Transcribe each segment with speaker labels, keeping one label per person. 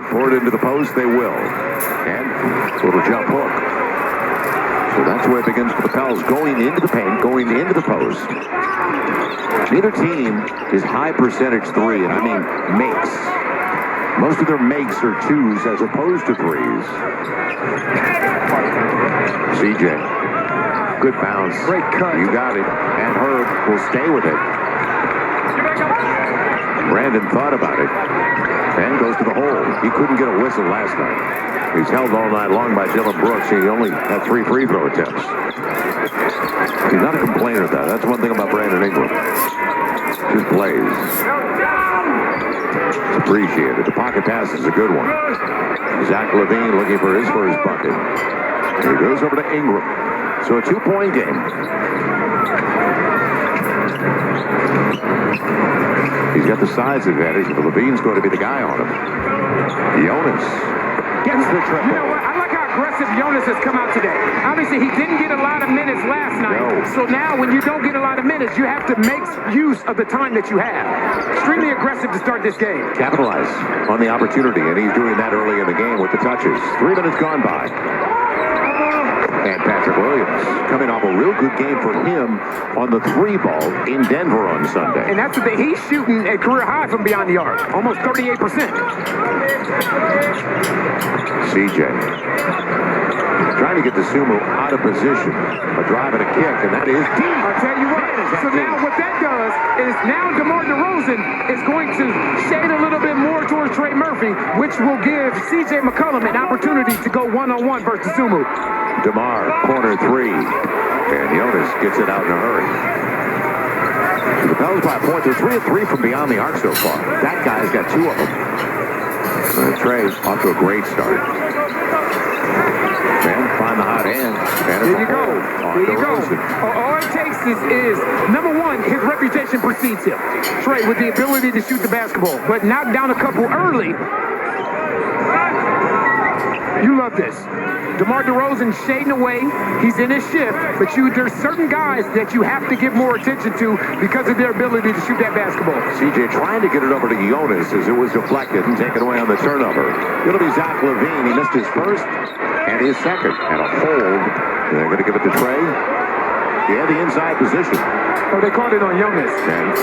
Speaker 1: Pour it into the post, they will. And a little jump hook. So that's where it begins for the Pels, going into the paint, going into the post. Neither team is high percentage three, and I mean makes. Most of their makes are twos as opposed to threes. CJ, good bounce.
Speaker 2: Great cut.
Speaker 1: You got it. And Herb will stay with it. Brandon thought about it and goes to the hole. He couldn't get a whistle last night. He's held all night long by Dylan Brooks. He only had 3 free throw attempts. He's not a complainer, though. That's one thing about Brandon Ingram. Just plays. It's appreciated. The pocket pass is a good one. Zach LaVine looking for his first bucket. He goes over to Ingram. So a 2-point game. He's got the size advantage, but LaVine's going to be the guy on him. Jonas gets the triple.
Speaker 2: You know what? I like how aggressive Jonas has come out today. Obviously, he didn't get a lot of minutes last night.
Speaker 1: No.
Speaker 2: So now when you don't get a lot of minutes, you have to make use of the time that you have. Extremely aggressive to start this game.
Speaker 1: Capitalize on the opportunity, and he's doing that early in the game with the touches. 3 minutes gone by. And Patrick Williams coming off a real good game for him on the 3-ball in Denver on Sunday.
Speaker 2: And that's the thing. He's shooting a career high from beyond the arc. Almost 38%.
Speaker 1: CJ trying to get the Sumo out of position. A drive and a kick, and that is deep.
Speaker 2: I'll tell you what. So now what that does is now DeMar DeRozan is going to shade a little bit more towards Trey Murphy, which will give C.J. McCollum an opportunity to go one-on-one versus Sumo.
Speaker 1: DeMar, corner 3. And Jonas gets it out in a hurry. So the Pels by a point. They're 3 of 3 from beyond the arc so far. That guy's got 2 of them. Trey off to a great start. And find the hot hand. And
Speaker 2: there you go. There you go. All it takes is, number one, his reputation precedes him. Trey with the ability to shoot the basketball, but knocked down a couple early. You love this. DeMar DeRozan shading away. He's in his shift, but there's certain guys that you have to give more attention to because of their ability to shoot that basketball.
Speaker 1: CJ trying to get it over to Jonas as it was deflected and taken away on the turnover. It'll be Zach LaVine. He missed his first and his second. And a hold. They're going to give it to Trey. He had the inside position.
Speaker 2: Oh, they called it on Jonas.
Speaker 1: And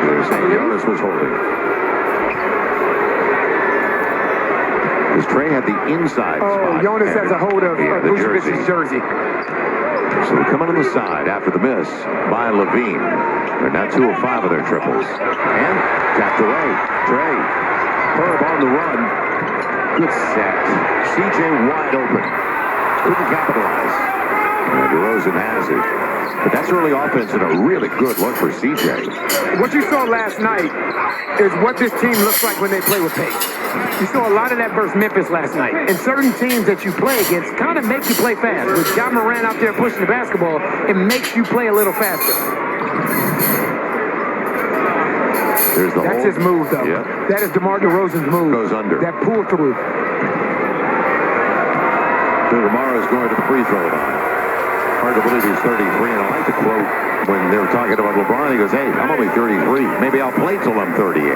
Speaker 1: they're saying Jonas was holding. Because Trey had the inside spot.
Speaker 2: Jonas has a hold of Vucevic's jersey.
Speaker 1: So they're coming on the side after the miss by LaVine. They're now 2 of 5 of their triples. And tapped away. Trey. Herb on the run. Good set. CJ wide open. Couldn't capitalize. And DeRozan has it. But that's early offense and a really good look for CJ.
Speaker 2: What you saw last night is what this team looks like when they play with pace. You saw a lot of that versus Memphis last night. And certain teams that you play against kind of make you play fast. With Ja Morant out there pushing the basketball, it makes you play a little faster.
Speaker 1: There's the
Speaker 2: That's
Speaker 1: hold.
Speaker 2: his move, though.
Speaker 1: Yep.
Speaker 2: That is DeMar DeRozan's move.
Speaker 1: Goes under.
Speaker 2: That pull through.
Speaker 1: So tomorrow is going to the free throw line. Hard to believe he's 33, and I like the quote when they were talking about LeBron. He goes, hey, I'm only 33. Maybe I'll play till I'm 38.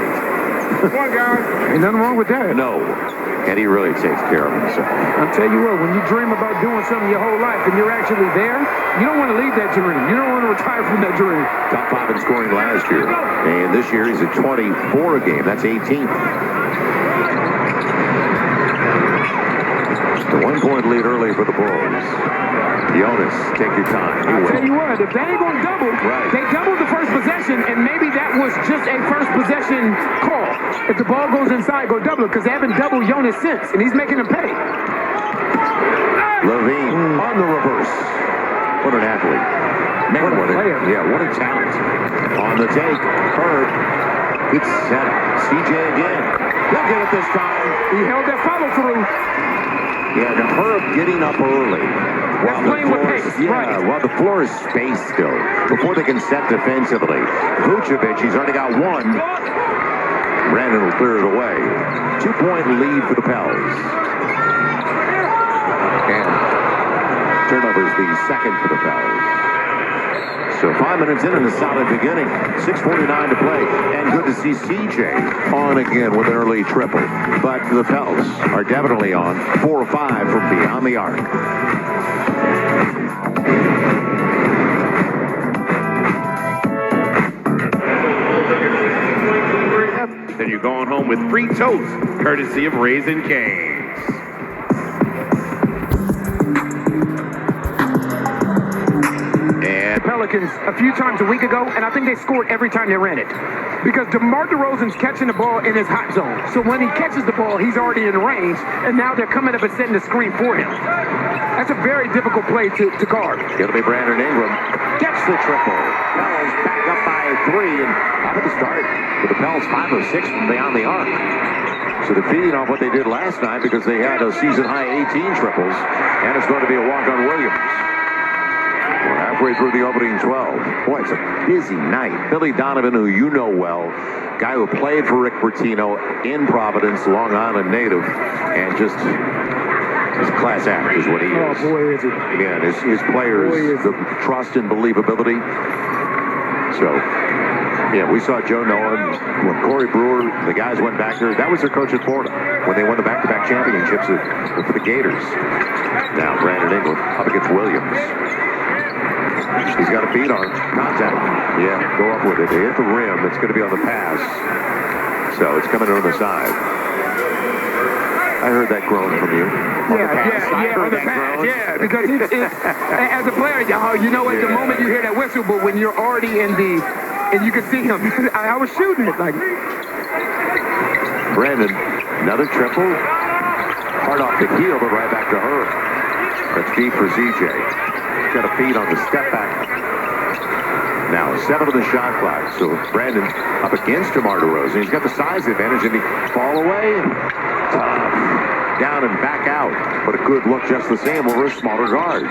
Speaker 2: Come on, guys. Ain't nothing wrong with that.
Speaker 1: No. And he really takes care of himself.
Speaker 2: I'll tell you what, when you dream about doing something your whole life and you're actually there, you don't want to leave that dream. You don't want to retire from that dream.
Speaker 1: Top 5 in scoring last year. And this year he's at 24 a game. That's 18th. The 1-point lead early for the Bulls. Jonas, take your time.
Speaker 2: I'll tell you what, if they ain't going to double, they doubled the first possession, and maybe that was just a first possession call. If the ball goes inside, go double it, because they haven't doubled Jonas since, and he's making them pay.
Speaker 1: LaVine on the reverse. What an athlete. Man, what a player. Yeah, what a talent. On the take, Herb. Good setup. CJ again. He'll get it this time.
Speaker 2: He held that follow through.
Speaker 1: Yeah, the Herb getting up early.
Speaker 2: That's playing with pace.
Speaker 1: Yeah, while the floor is spaced still. Before they can set defensively. Vucevic, he's already got 1. Brandon will clear it away. 2-point lead for the Pels. And turnover is the second for the Pels. So 5 minutes in and a solid beginning. 6:49 to play. And good to see CJ on again with an early triple. But the Pels are definitely on 4 or 5 from beyond the arc.
Speaker 3: Then you're going home with free toast, courtesy of Raising Cane's.
Speaker 2: And Pelicans a few times a week ago, and I think they scored every time they ran it. Because DeMar DeRozan's catching the ball in his hot zone. So when he catches the ball, he's already in range, and now they're coming up and setting the screen for him. That's a very difficult play to guard.
Speaker 1: It'll be Brandon Ingram. Gets the triple. Pels back up by 3, and out of the start with the Pels 5 or 6 from beyond the arc. So they're feeding off what they did last night because they had a season-high 18 triples, and it's going to be a walk on Williams. We're halfway through the opening 12. Boy, it's a busy night. Billy Donovan, who you know well, guy who played for Rick Pitino in Providence, Long Island native, and just he's a class act is what he is.
Speaker 2: Oh, boy, is he.
Speaker 1: Again, his players, the trust and believability. So, yeah, we saw Joe Nolan, when Corey Brewer, the guys went back there. That was their coach at Florida when they won the back-to-back championships for the Gators. Now, Brandon Ingram up against Williams. He's got a beat on contact. Yeah, go up with it. They hit the rim. It's going to be on the pass. So it's coming on the side. I heard that groan from you.
Speaker 2: Yeah, on the pass. Yeah, because it's as a player, you know at the moment you hear that whistle, but when you're already in the, and you can see him, I was shooting it like.
Speaker 1: Brandon, another triple. Hard off the heel, but right back to her. That's deep for ZJ. Got a feed on the step back. Now 7 on the shot clock. So Brandon up against DeMar DeRozan. He's got the size advantage, and he fall away. Down and back out. But a good look just the same over a smaller guard.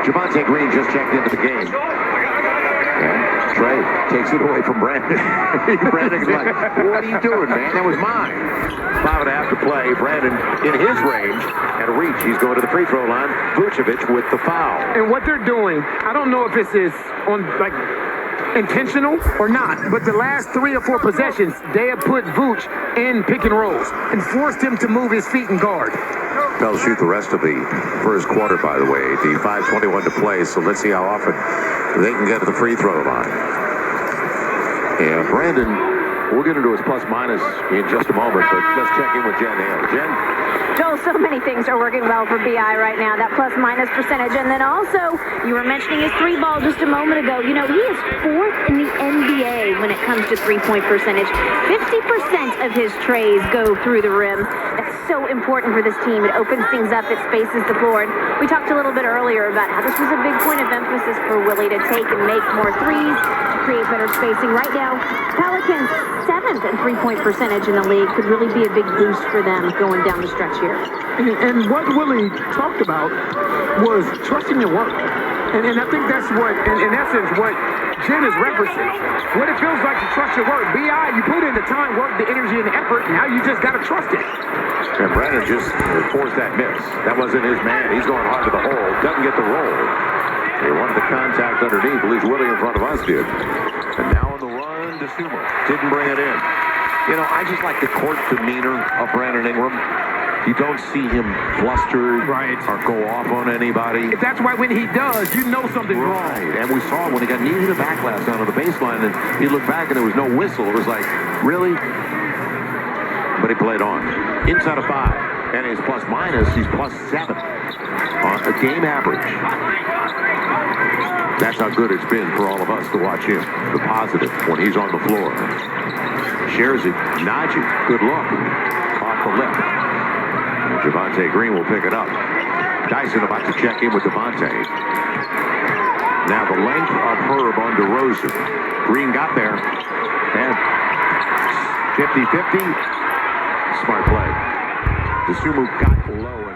Speaker 1: Javonte Green just checked into the game. And Trey takes it away from Brandon. Brandon's like, what are you doing, man? That was mine. 5.5 to play. Brandon in his range and a reach. He's going to the free throw line. Vucevic with the foul.
Speaker 2: And what they're doing, I don't know if this is on like intentional or not, but the last 3 or 4 possessions, they have put Vooch in pick and rolls and forced him to move his feet and guard.
Speaker 1: Pels shoot the rest of the first quarter, by the way. The 5:21 to play, so let's see how often they can get to the free throw line. And Brandon, we'll get into his plus-minus in just a moment, but let's check in with Jen Hale. Jen?
Speaker 4: Joel, so many things are working well for BI right now, that plus-minus percentage. And then also, you were mentioning his 3-ball just a moment ago. You know, he is 4th in the NBA when it comes to 3-point percentage. 50% of his trays go through the rim. That's so important for this team. It opens things up. It spaces the floor. And we talked a little bit earlier about how this was a big point of emphasis for Willie to take and make more threes, to create better spacing. Right now, Pelicans 7th in 3-point percentage in the league. Could really be a big boost for them going down the stretch here.
Speaker 2: And what Willie talked about was trusting your work. And I think that's what, in essence, what Jen is referencing. What it feels like to trust your work. BI, you put in the time, work, the energy, and the effort. Now you just got to trust it.
Speaker 1: And Brandon just forced that miss. That wasn't his man. He's going hard to the hole. Doesn't get the roll. They wanted the contact underneath. At least Willie in front of us did. And now on the run to Sumo. Didn't bring it in. You know, I just like the court demeanor of Brandon Ingram. You don't see him flustered or go off on anybody.
Speaker 2: That's why when he does, you know something's wrong.
Speaker 1: And we saw when he got kneed in the back last down on the baseline, and he looked back and there was no whistle. It was like, really? But he played on. Inside of 5. And his plus-minus, he's +7 on a game average. That's how good it's been for all of us to watch him. The positive when he's on the floor. Shares it. Najee. Good look. Off the lip. And Javonte Green will pick it up. Dyson about to check in with Devontae. Now the length of Herb on DeRozan. Green got there. And 50-50. Smart play. DeSumo got low.